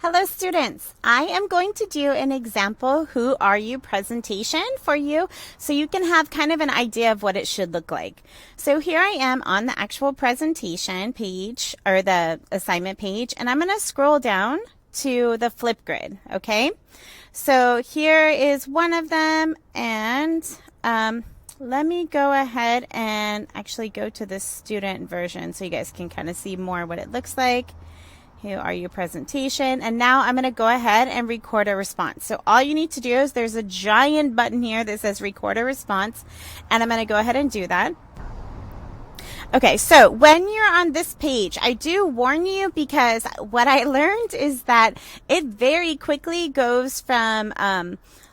Hello students, I am going to do an example Who Are You presentation for you so you can have kind of an idea of what it should look like. So here I am on the actual presentation page or the assignment page, and I'm going to scroll down to the flip grid, okay? So here is one of them, and let me go ahead and actually go to the student version so you guys can kind of see more what it looks like. Who Are You presentation, and now I'm going to go ahead and record a response. So all you need to do is there's a giant button here that says record a response, and I'm going to go ahead and do that. Okay, so when you're on this page, I do warn you because what I learned is that it very quickly goes from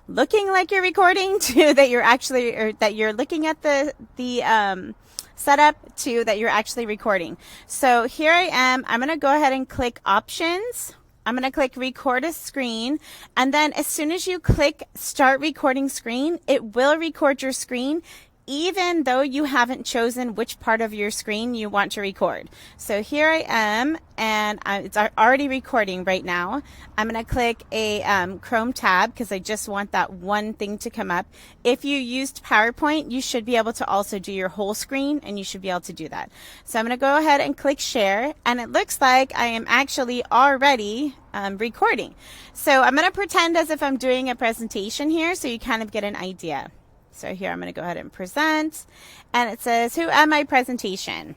looking like you're recording to that you're actually, or that you're looking at the setup to that you're actually recording. So here I am. I'm going to go ahead and click options. I'm going to click record a screen, and then as soon as you click start recording screen, it will record your screen even though you haven't chosen which part of your screen you want to record. So here I am, and it's already recording right now. I'm going to click a Chrome tab because I just want that one thing to come up. If you used PowerPoint, you should be able to also do your whole screen, and you should be able to do that. So I'm going to go ahead and click share, and it looks like I am actually already recording. So I'm going to pretend as if I'm doing a presentation here so you kind of get an idea. So here I'm going to go ahead and present, and it says, who am I presentation?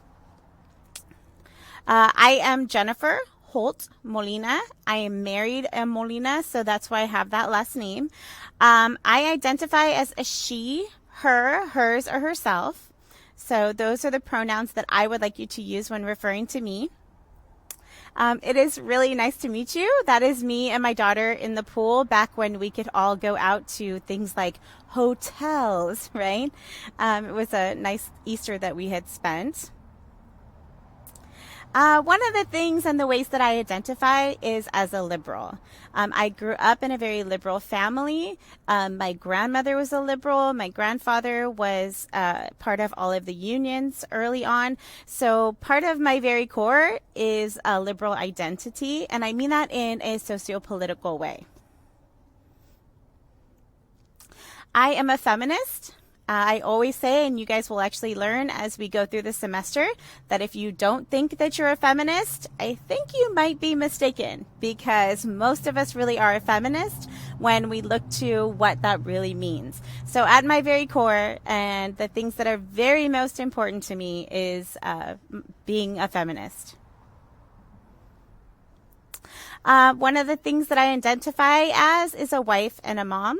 I am Jennifer Holt-Molina. I am married in Molina, so that's why I have that last name. I identify as a she, her, hers, or herself. So those are the pronouns that I would like you to use when referring to me. It is really nice to meet you. That is me and my daughter in the pool back when we could all go out to things like hotels, right? It was a nice Easter that we had spent. One of the things and the ways that I identify is as a liberal. I grew up in a very liberal family. My grandmother was a liberal. My grandfather was part of all of the unions early on. So part of my very core is a liberal identity, and I mean that in a socio-political way. I am a feminist. I always say, and you guys will actually learn as we go through the semester, that if you don't think that you're a feminist, I think you might be mistaken, because most of us really are a feminist when we look to what that really means. So at my very core, and the things that are very most important to me is being a feminist. One of the things that I identify as is a wife and a mom.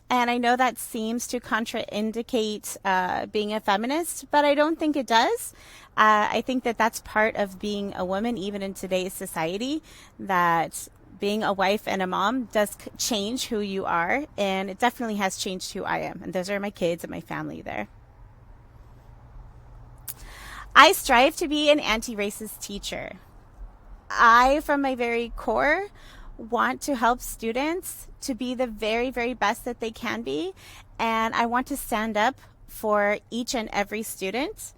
And I know that seems to contraindicate being a feminist, but I don't think it does. I think that that's part of being a woman, even in today's society, that being a wife and a mom does change who you are, and it definitely has changed who I am. And those are my kids and my family there. I strive to be an anti-racist teacher. I, from my very core, want to help students to be the very, very best that they can be. And I want to stand up for each and every student.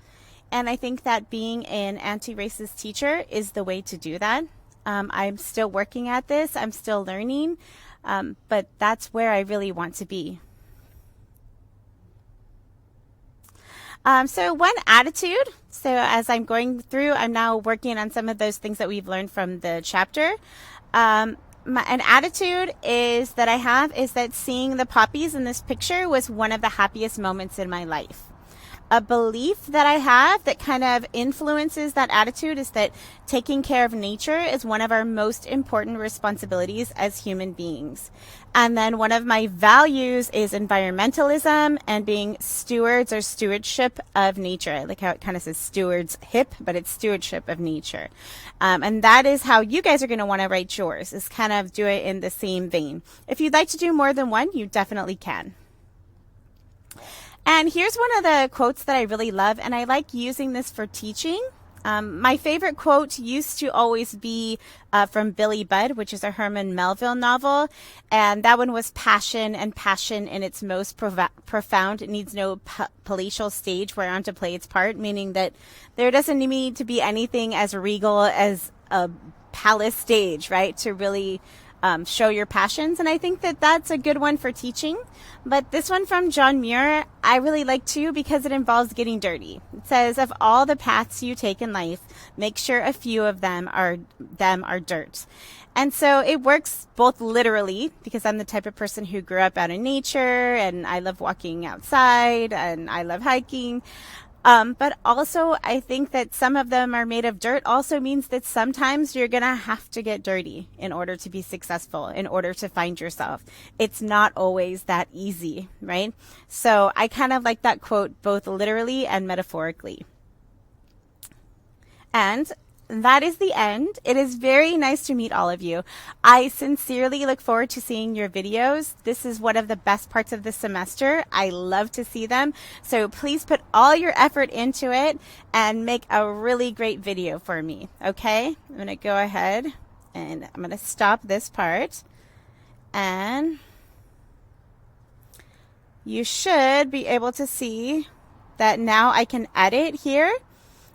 And I think that being an anti-racist teacher is the way to do that. I'm still working at this. I'm still learning. But that's where I really want to be. So one attitude. So as I'm going through, I'm now working on some of those things that we've learned from the chapter. An attitude is that I have is that seeing the poppies in this picture was one of the happiest moments in my life. A belief that I have that kind of influences that attitude is that taking care of nature is one of our most important responsibilities as human beings. And then one of my values is environmentalism and being stewards or stewardship of nature. I like how it kind of says stewards hip, but it's stewardship of nature. And that is how you guys are going to want to write yours, is kind of do it in the same vein. If you'd like to do more than one, you definitely can. And here's one of the quotes that I really love, and I like using this for teaching. My favorite quote used to always be from Billy Budd, which is a Herman Melville novel. And that one was passion, and passion in its most profound. It needs no palatial stage whereon to play its part, meaning that there doesn't need to be anything as regal as a palace stage, right, to really show your passions. And I think that that's a good one for teaching. But this one from John Muir, I really like too because it involves getting dirty. It says, of all the paths you take in life, make sure a few of them are dirt. And so it works both literally, because I'm the type of person who grew up out in nature and I love walking outside and I love hiking. But also I think that some of them are made of dirt also means that sometimes you're going to have to get dirty in order to be successful, in order to find yourself. It's not always that easy, right? So I kind of like that quote both literally and metaphorically. And that is the end. It is very nice to meet all of you. I sincerely look forward to seeing your videos. This is one of the best parts of the semester. I love to see them. So please put all your effort into it and make a really great video for me. Okay? I'm going to go ahead and I'm going to stop this part. And you should be able to see that now I can edit here.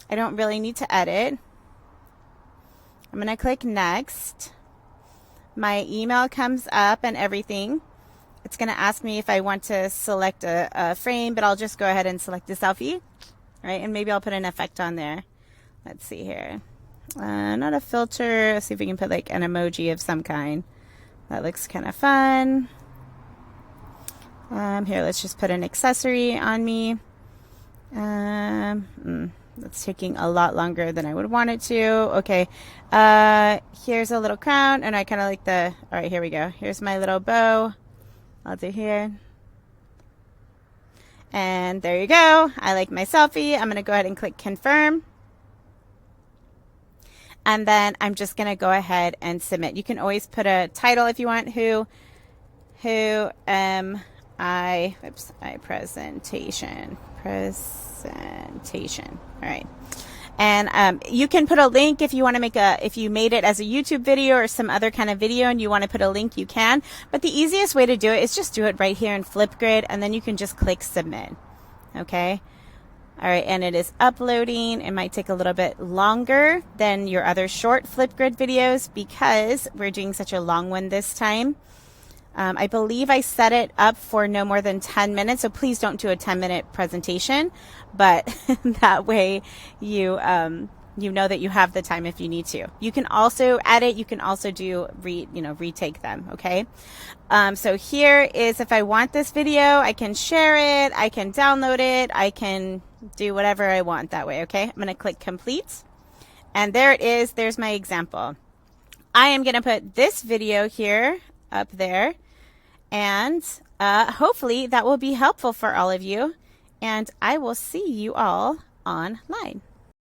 I don't really need to edit. I'm going to click next. My email comes up and everything. It's going to ask me if I want to select a frame, but I'll just go ahead and select a selfie, right? And maybe I'll put an effect on there. Let's see here. Not a filter. Let's see if we can put like an emoji of some kind. That looks kind of fun. Here, let's just put an accessory on me. That's taking a lot longer than I would want it to. Okay. Here's a little crown, and I kind of like the, all right, here we go. Here's my little bow. I'll do here. And there you go. I like my selfie. I'm going to go ahead and click confirm. And then I'm just going to go ahead and submit. You can always put a title if you want. Who am I? Oops, presentation. All right. And you can put a link if you want to make if you made it as a YouTube video or some other kind of video and you want to put a link, you can. But the easiest way to do it is just do it right here in Flipgrid, and then you can just click submit. Okay. All right. And it is uploading. It might take a little bit longer than your other short Flipgrid videos because we're doing such a long one this time. I believe I set it up for no more than 10 minutes, so please don't do a 10-minute presentation, but that way you know that you have the time if you need to. You can also edit, you can also do retake them, okay? So here is, if I want this video, I can share it, I can download it, I can do whatever I want that way, okay? I'm going to click complete, and there it is. There's my example. I am going to put this video here up there, and hopefully that will be helpful for all of you, and I will see you all online.